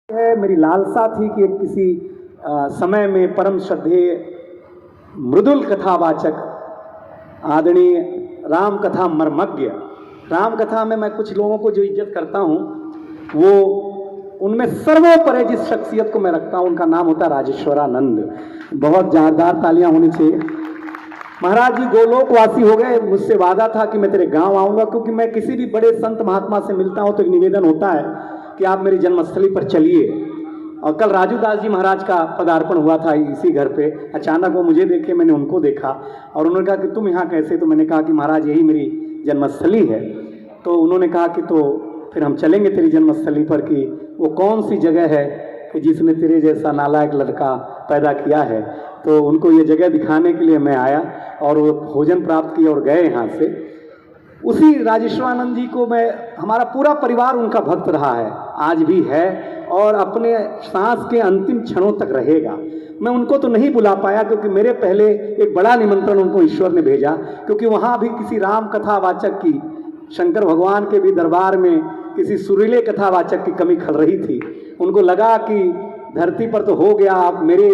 है मेरी लालसा थी कि किसी समय में परम श्रद्धेय मृदुल कथावाचक आदरणीय राम कथा मर्मज्ञ, राम कथा में मैं कुछ लोगों को जो इज्जत करता हूं वो उनमें सर्वोपरि जिस शख्सियत को मैं रखता हूं उनका नाम होता है राजेश्वरानंद। बहुत जोरदार तालियां होनी चाहिए। महाराज जी गोलोकवासी हो गए। मुझसे वादा था कि मैं तेरे गांव आऊंगा, क्योंकि मैं किसी भी बड़े संत महात्मा से मिलता हूं तो एक निवेदन होता है कि आप मेरी जन्मस्थली पर चलिए। और कल राजू दास जी महाराज का पदार्पण हुआ था इसी घर पे। अचानक वो मुझे देखे, मैंने उनको देखा और उन्होंने कहा कि तुम यहाँ कैसे? तो मैंने कहा कि महाराज यही मेरी जन्मस्थली है। तो उन्होंने कहा कि तो फिर हम चलेंगे तेरी जन्मस्थली पर, कि वो कौन सी जगह है कि जिसने तेरे जैसा नालायक लड़का पैदा किया है। तो उनको ये जगह दिखाने के लिए मैं आया और वो भोजन प्राप्त किए और गए यहाँ से। उसी राजेश्वरानंद जी को हमारा पूरा परिवार उनका भक्त रहा है, आज भी है और अपने सांस के अंतिम क्षणों तक रहेगा। मैं उनको तो नहीं बुला पाया क्योंकि मेरे पहले एक बड़ा निमंत्रण उनको ईश्वर ने भेजा, क्योंकि वहाँ भी किसी राम कथावाचक की, शंकर भगवान के भी दरबार में किसी सुरीले कथावाचक की कमी खल रही थी। उनको लगा कि धरती पर तो हो गया, अब मेरे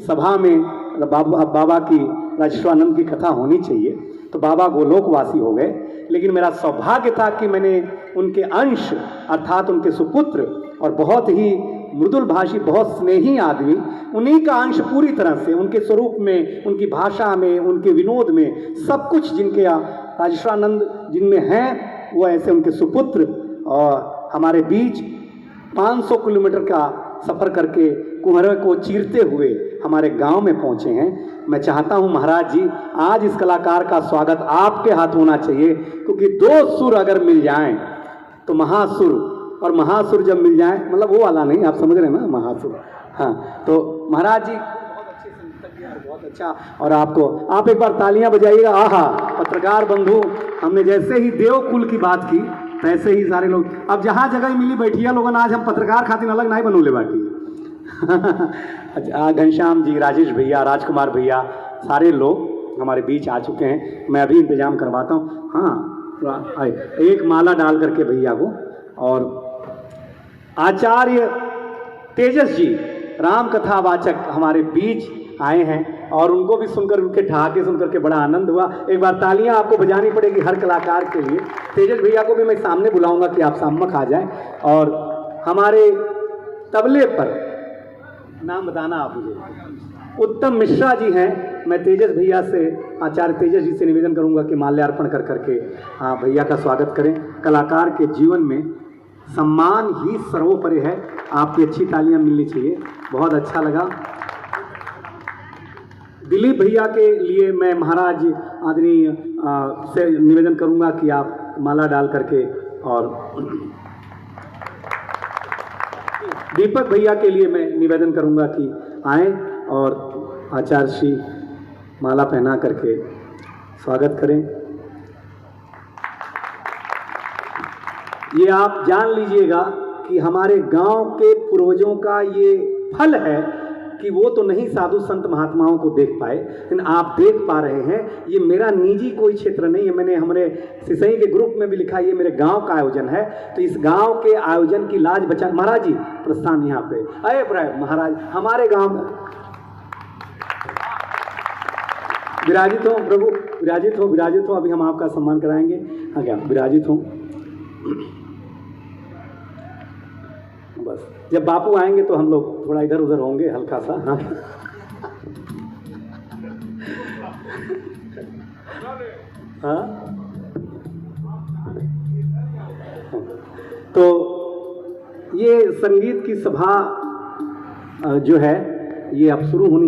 सभा में बाबा की राजेश्वरानंद की कथा होनी चाहिए। तो बाबा गोलोकवासी हो गए, लेकिन मेरा सौभाग्य था कि मैंने उनके अंश अर्थात उनके सुपुत्र और बहुत ही मृदुल भाषी, बहुत स्नेही आदमी, उन्हीं का अंश पूरी तरह से उनके स्वरूप में, उनकी भाषा में, उनके विनोद में, सब कुछ जिनके राजेश्वरानंद जिनमें हैं वो ऐसे उनके सुपुत्र और हमारे बीच 500 किलोमीटर का सफ़र करके कुम्हरे को चीरते हुए हमारे गांव में पहुंचे हैं। मैं चाहता हूं महाराज जी, आज इस कलाकार का स्वागत आपके हाथ होना चाहिए, क्योंकि दो सुर अगर मिल जाएं तो महासुर, और महासुर जब मिल जाएं, मतलब वो वाला नहीं, आप समझ रहे हैं ना, महासुर। हाँ, तो महाराज जी बहुत अच्छे संगीतज्ञ और बहुत अच्छा, और आप एक बार तालियां बजाइएगा। आहा, पत्रकार बंधु, हमने जैसे ही देवकुल की बात की तैसे ही सारे लोग, अब जहाँ जगह मिली बैठिया लोगन, आज हम पत्रकार खातिर अलग नहीं बनूले बाटी। घनश्याम जी, राजेश भैया, राजकुमार भैया, सारे लोग हमारे बीच आ चुके हैं। मैं अभी इंतजाम करवाता हूँ। हाँ, एक माला डाल करके भैया को। और आचार्य तेजस जी राम कथावाचक हमारे बीच आए हैं और उनको भी सुनकर, उनके ठहाके सुनकर के बड़ा आनंद हुआ। एक बार तालियां आपको बजानी पड़ेगी हर कलाकार के लिए। तेजस भैया को भी मैं सामने बुलाऊंगा कि आप सामने आ जाएं। और हमारे तबले पर नाम बताना आप मुझे, उत्तम मिश्रा जी हैं। मैं तेजस भैया से, आचार्य तेजस जी से निवेदन करूंगा कि माल्यार्पण कर करके भैया का स्वागत करें। कलाकार के जीवन में सम्मान ही सर्वोपरि है। आपकी अच्छी तालियां मिलनी चाहिए, बहुत अच्छा लगा। दिलीप भैया के लिए मैं महाराज आदरणीय से निवेदन करूंगा कि आप माला डाल करके, और दीपक भैया के लिए मैं निवेदन करूंगा कि आएं और आचार्य श्री माला पहना करके स्वागत करें। ये आप जान लीजिएगा कि हमारे गांव के पूर्वजों का ये फल है कि वो तो नहीं साधु संत महात्माओं को देख पाए, लेकिन आप देख पा रहे हैं। ये मेरा निजी कोई क्षेत्र नहीं है, मैंने हमारे सिसई के ग्रुप में भी लिखा, ये मेरे गांव का आयोजन है। तो इस गांव के आयोजन की लाज बचा। महाराज जी प्रस्थान यहाँ पे अरे प्राय महाराज हमारे गांव में विराजित हो प्रभु, विराजित हो, विराजित हो। अभी हम आपका सम्मान कराएंगे। हाँ क्या, विराजित हो। बस जब बापू आएंगे तो हम लोग थोड़ा इधर उधर होंगे हल्का सा। हाँ, हाँ? तो ये संगीत की सभा जो है ये अब शुरू होनी